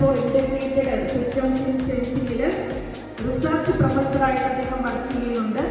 Four integrated systems in സെൻസിയിൽ research പ്രൊഫസറായിട്ട് അദ്ദേഹം വർക്ക് ചെയ്യുന്നുണ്ട്.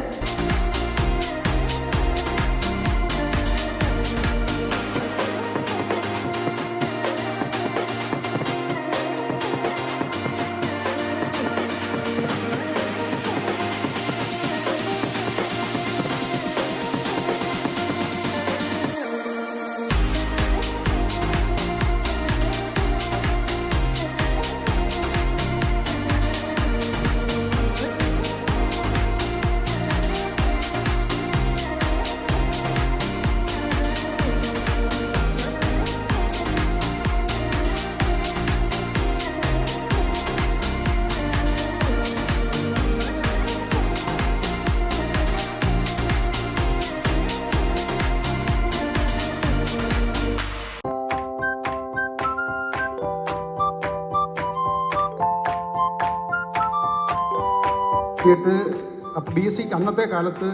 അപ്പോൾ BSc അന്നത്തെ കാലത്ത്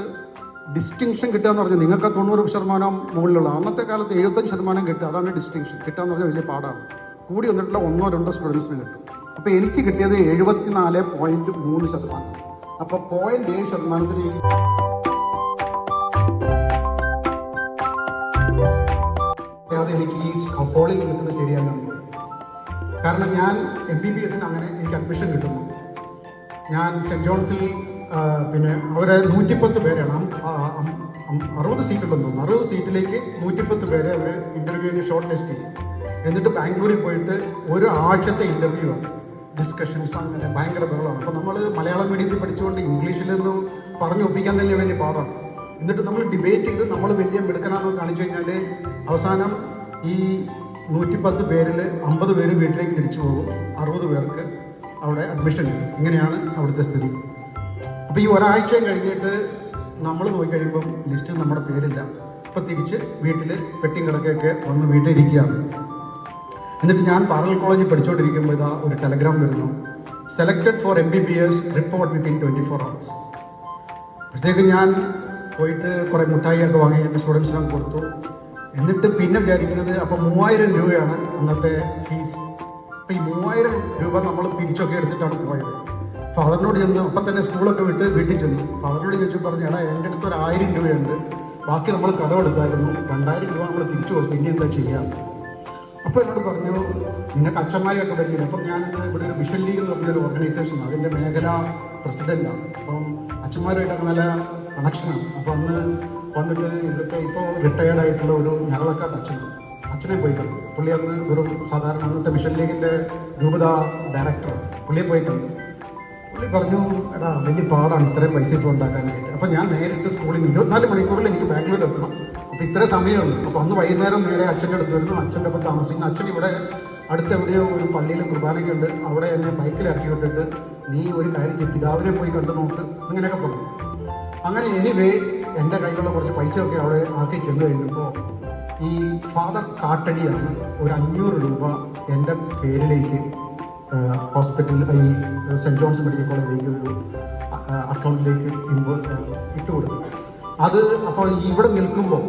ഡിസ്റ്റിങ്ഷൻ കിട്ടുക എന്ന് പറഞ്ഞാൽ നിങ്ങൾക്ക് 90% മുകളിലുള്ള അന്നത്തെ കാലത്ത് 75% കിട്ടുക, അതാണ് ഡിസ്റ്റിങ്ഷൻ കിട്ടുക എന്ന് പറഞ്ഞാൽ വലിയ പാടാണ്. കൂടി വന്നിട്ടുള്ള 1-2 സ്റ്റുഡൻസിന് കിട്ടും. അപ്പോൾ എനിക്ക് കിട്ടിയത് 74.3%. അപ്പോൾ 0.7% അത് എനിക്ക് ഈ പോളിൽ കിട്ടുന്നത് ശരിയല്ല. കാരണം ഞാൻ MBBS അങ്ങനെ എനിക്ക് അഡ്മിഷൻ കിട്ടുന്നു. ഞാൻ സെൻറ്റ് ജോൺസിൽ പിന്നെ അവരെ 110 പേരാണ്, 60 സീറ്റുണ്ടെന്ന് തോന്നുന്നു. 60 സീറ്റിലേക്ക് 110 പേരെ അവർ ഇൻ്റർവ്യൂവിന് ഷോർട്ട് ലിസ്റ്റ് ചെയ്യും. എന്നിട്ട് ബാംഗ്ലൂരിൽ പോയിട്ട് ഒരു ആഴ്ചത്തെ ഇൻ്റർവ്യൂ ആണ്, ഡിസ്കഷൻസ്, അങ്ങനെ ഭയങ്കര ബഹളമാണ്. അപ്പോൾ നമ്മൾ മലയാളം മീഡിയത്തിൽ പഠിച്ചുകൊണ്ട് ഇംഗ്ലീഷിലൊന്നും പറഞ്ഞു ഒപ്പിക്കാൻ തന്നെ വലിയ പാടാണ്. എന്നിട്ട് നമ്മൾ ഡിബേറ്റ് ചെയ്ത് നമ്മൾ വലിയ മിടുക്കനാണെന്ന് കാണിച്ചു കഴിഞ്ഞാൽ അവസാനം ഈ 110 പേരിൽ 50 പേര് വീട്ടിലേക്ക് തിരിച്ചു പോകും, 60 പേർക്ക് അവിടെ അഡ്മിഷൻ കിട്ടും. ഇങ്ങനെയാണ് അവിടുത്തെ സ്ഥിതി. അപ്പോൾ ഈ ഒരാഴ്ചയും കഴിഞ്ഞിട്ട് നമ്മൾ നോക്കിക്കഴിയുമ്പം ലിസ്റ്റിൽ നമ്മുടെ പേരില്ല. അപ്പോൾ തിരിച്ച് വീട്ടിൽ പെട്ടിയും കിടക്കൊക്കെ വന്ന് വീട്ടിലിരിക്കുകയാണ്. എന്നിട്ട് ഞാൻ പാരലൽ കോളേജിൽ പഠിച്ചുകൊണ്ടിരിക്കുമ്പോൾ ഇതാ ഒരു ടെലഗ്രാം വരുന്നു, selected four MBBS report within 24 hours. അപ്പോഴത്തേക്ക് ഞാൻ പോയിട്ട് കുറേ മിഠായിയൊക്കെ വാങ്ങി എൻ്റെ സ്റ്റുഡൻസിനൊക്കെ കൊടുത്തു. എന്നിട്ട് പിന്നെ വിചാരിക്കുന്നത് അപ്പോൾ 3000 രൂപയാണ് അന്നത്തെ ഫീസ്. അപ്പോൾ ഈ 3000 രൂപ നമ്മൾ പിരിച്ചൊക്കെ എടുത്തിട്ടാണ് പോയത്. ഫാദറിനോട് ചെന്ന് അപ്പം തന്നെ സ്കൂളൊക്കെ വിട്ട് വീട്ടിൽ ചെന്നു. ഫാദറിനോട് ചോദിച്ചു പറഞ്ഞു, എടാ എൻ്റെ അടുത്ത് ഒരു 1000 രൂപയുണ്ട്, ബാക്കി നമ്മൾ കടമെടുത്തായിരുന്നു, 2000 രൂപ നമ്മൾ തിരിച്ചു കൊടുത്തു, ഇനി എന്താ ചെയ്യാം? അപ്പോൾ എന്നോട് പറഞ്ഞു, നിങ്ങൾക്ക് അച്ഛന്മാരെയൊക്കെ പരിചയം. അപ്പം ഞാനിത് ഇവിടെ ഒരു മിഷൻ ലീഗ് എന്ന് പറഞ്ഞൊരു ഓർഗനൈസേഷൻ, അതിൻ്റെ മേഖലാ പ്രസിഡൻ്റാണ്. അപ്പം അച്ഛന്മാരുമായിട്ടൊക്കെ നല്ല കണക്ഷനാണ്. അപ്പോൾ അന്ന് വന്നിട്ട് ഇവിടുത്തെ ഇപ്പോൾ റിട്ടയേർഡ് ആയിട്ടുള്ള ഒരു ഞങ്ങളക്കാട്ട് അച്ഛനെ പോയി കണ്ടു. പുള്ളി അന്ന് ഒരു സാധാരണ അന്നത്തെ മിഷൻ ലീഗിൻ്റെ രൂപത ഡയറക്ടർ. പുള്ളിയെ പോയി കണ്ടു. പുള്ളി പറഞ്ഞു, എടാ വലിയ പാടാണ് ഇത്രയും പൈസ ഇപ്പോൾ ഉണ്ടാക്കാനായിട്ട്. അപ്പോൾ ഞാൻ നേരിട്ട് സ്കൂളിൽ നിന്ന് 24 മണിക്കൂറിൽ എനിക്ക് ബാംഗ്ലൂർ എത്തണം. അപ്പോൾ ഇത്ര സമയമുള്ളൂ. അപ്പോൾ അന്ന് വൈകുന്നേരം നേരെ അച്ഛൻ്റെ അടുത്ത് വരുന്നു, അച്ഛൻ്റെ ഒപ്പം താമസിക്കുന്നു. അച്ഛൻ ഇവിടെ അടുത്തെവിടെയോ ഒരു പള്ളിയിൽ കുർബാനയ്ക്കുണ്ട്, അവിടെ എന്നെ ബൈക്കിൽ ഇറക്കി വിട്ടിട്ട് നീ ഒരു കാര്യം പിതാവിനെ പോയി കണ്ടു നോക്ക്, അങ്ങനെയൊക്കെ പറഞ്ഞു. അങ്ങനെ എനിവേ എൻ്റെ കയ്യിലുള്ള കുറച്ച് പൈസയൊക്കെ അവിടെ ആക്കി ചെന്ന് കഴിഞ്ഞപ്പോൾ ഈ ഫാദർ കാട്ടടിയാണ് ഒരു 500 രൂപ എൻ്റെ പേരിലേക്ക് ഹോസ്പിറ്റലിൽ ഈ സെൻറ്റ് ജോൺസ് മെഡിക്കൽ കോളേജിലേക്ക് ഒരു അക്കൗണ്ടിലേക്ക് ഇട്ടുകൊടുക്കും. അത് അപ്പോൾ ഇവിടെ നിൽക്കുമ്പോൾ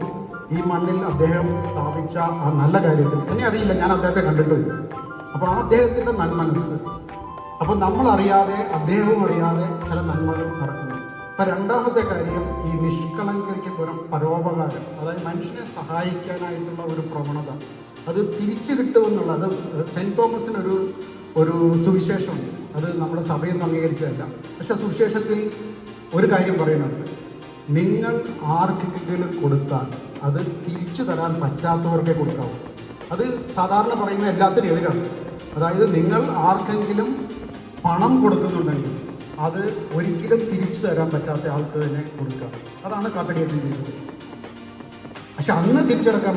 ഈ മണ്ണിൽ അദ്ദേഹം സ്ഥാപിച്ച ആ നല്ല കാര്യത്തിന് എന്നെ അറിയില്ല, ഞാൻ അദ്ദേഹത്തെ കണ്ടിട്ടില്ല. അപ്പോൾ ആ അദ്ദേഹത്തിൻ്റെ നന്മനസ്സ്, അപ്പോൾ നമ്മളറിയാതെ അദ്ദേഹവും അറിയാതെ ചില നന്മകൾ നടക്കുന്നു. അപ്പം രണ്ടാമത്തെ കാര്യം, ഈ നിഷ്കളങ്കയ്ക്ക് പുറം പരോപകാരം, അതായത് മനുഷ്യനെ സഹായിക്കാനായിട്ടുള്ള ഒരു പ്രവണത, അത് തിരിച്ചു കിട്ടുമെന്നുള്ള, അത് സെൻറ്റ് തോമസിനൊരു സുവിശേഷമുണ്ട്. അത് നമ്മുടെ സഭയിൽ നിന്ന് അംഗീകരിച്ചതല്ല. പക്ഷെ സുവിശേഷത്തിൽ ഒരു കാര്യം പറയുന്നുണ്ട്, നിങ്ങൾ ആർക്കെങ്കിലും കൊടുത്താൽ അത് തിരിച്ചു തരാൻ പറ്റാത്തവർക്കേ കൊടുക്കാവൂ. അത് സാധാരണ പറയുന്ന എല്ലാത്തിനും എതിരാണ്. അതായത് നിങ്ങൾ ആർക്കെങ്കിലും പണം കൊടുക്കുന്നുണ്ടെങ്കിൽ അത് ഒരിക്കലും തിരിച്ചു തരാൻ പറ്റാത്ത ആൾക്ക് തന്നെ കൊടുക്കുക. അതാണ് കാട്ടടിയച്ചൻ ചെയ്തത്. പക്ഷെ അന്ന് തിരിച്ചെടുക്കാൻ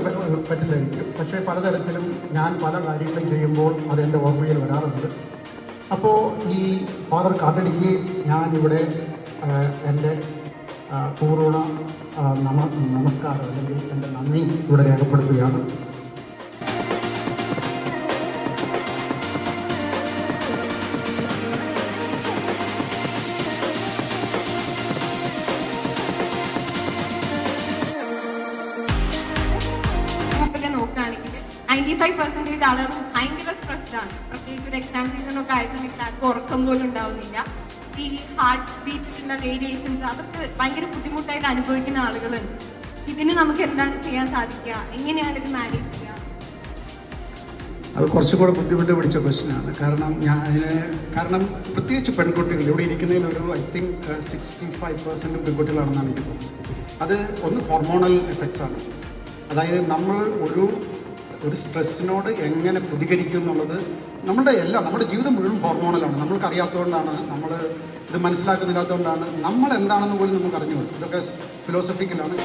പറ്റില്ലായിരിക്കും. പക്ഷേ പലതരത്തിലും ഞാൻ പല കാര്യങ്ങളും ചെയ്യുമ്പോൾ അതെൻ്റെ ഓർമ്മയിൽ വരാറുണ്ട്. അപ്പോൾ ഈ ഫാദർ കാട്ടടിക്ക് ഞാനിവിടെ എൻ്റെ പൂർണ്ണ നമസ്കാരം അല്ലെങ്കിൽ എൻ്റെ നന്ദി ഇവിടെ രേഖപ്പെടുത്തുകയാണ്. നോക്കുകയാണെങ്കിൽ 90 95% ആളുകൾ ഭയങ്കര സ്ട്രെസ്ഡാണ്. പ്രത്യേകിച്ച് ഒരു എക്സാം സീസണൊക്കെ ആയിട്ടുണ്ടെങ്കിൽ ആർക്കും ഉറക്കം പോലും ഉണ്ടാവുന്നില്ല. ഈ ഹാർട്ട് ബീറ്റിലുള്ള വേരിയേഷൻസ് അതൊക്കെ ഭയങ്കര ബുദ്ധിമുട്ടായിട്ട് അനുഭവിക്കുന്ന ആളുകളുണ്ട്. ഇതിന് നമുക്ക് എന്താണ് ചെയ്യാൻ സാധിക്കുക? എങ്ങനെയാണ് ഇത് മാനേജ് ചെയ്യുക? അത് കുറച്ചുകൂടെ ബുദ്ധിമുട്ട് പിടിച്ച ക്വസ്റ്റ്യനാണ്. കാരണം പ്രത്യേകിച്ച് പെൺകുട്ടികൾ ഇവിടെ ഇരിക്കുന്നതിൽ ഒരു ഐ തിങ്ക് 65% പെൺകുട്ടികളാണെന്നാണ് എനിക്ക് തോന്നുന്നത്. അത് ഒന്ന് ഹോർമോണൽ എഫക്ട്സ് ആണ്. അതായത് നമ്മൾ ഒരു സ്ട്രെസ്സിനോട് എങ്ങനെ പ്രതികരിക്കും എന്നുള്ളത് നമ്മുടെ ജീവിതം മുഴുവൻ ഹോർമോണലാണ്. നമ്മൾക്ക് അറിയാത്തതുകൊണ്ടാണ്, നമ്മൾ ഇത് മനസ്സിലാക്കുന്നില്ലാത്തതുകൊണ്ടാണ്, നമ്മൾ എന്താണെന്ന് പോലും നമുക്ക് അറിഞ്ഞു. ഇതൊക്കെ ഫിലോസഫിക്കലാണ്.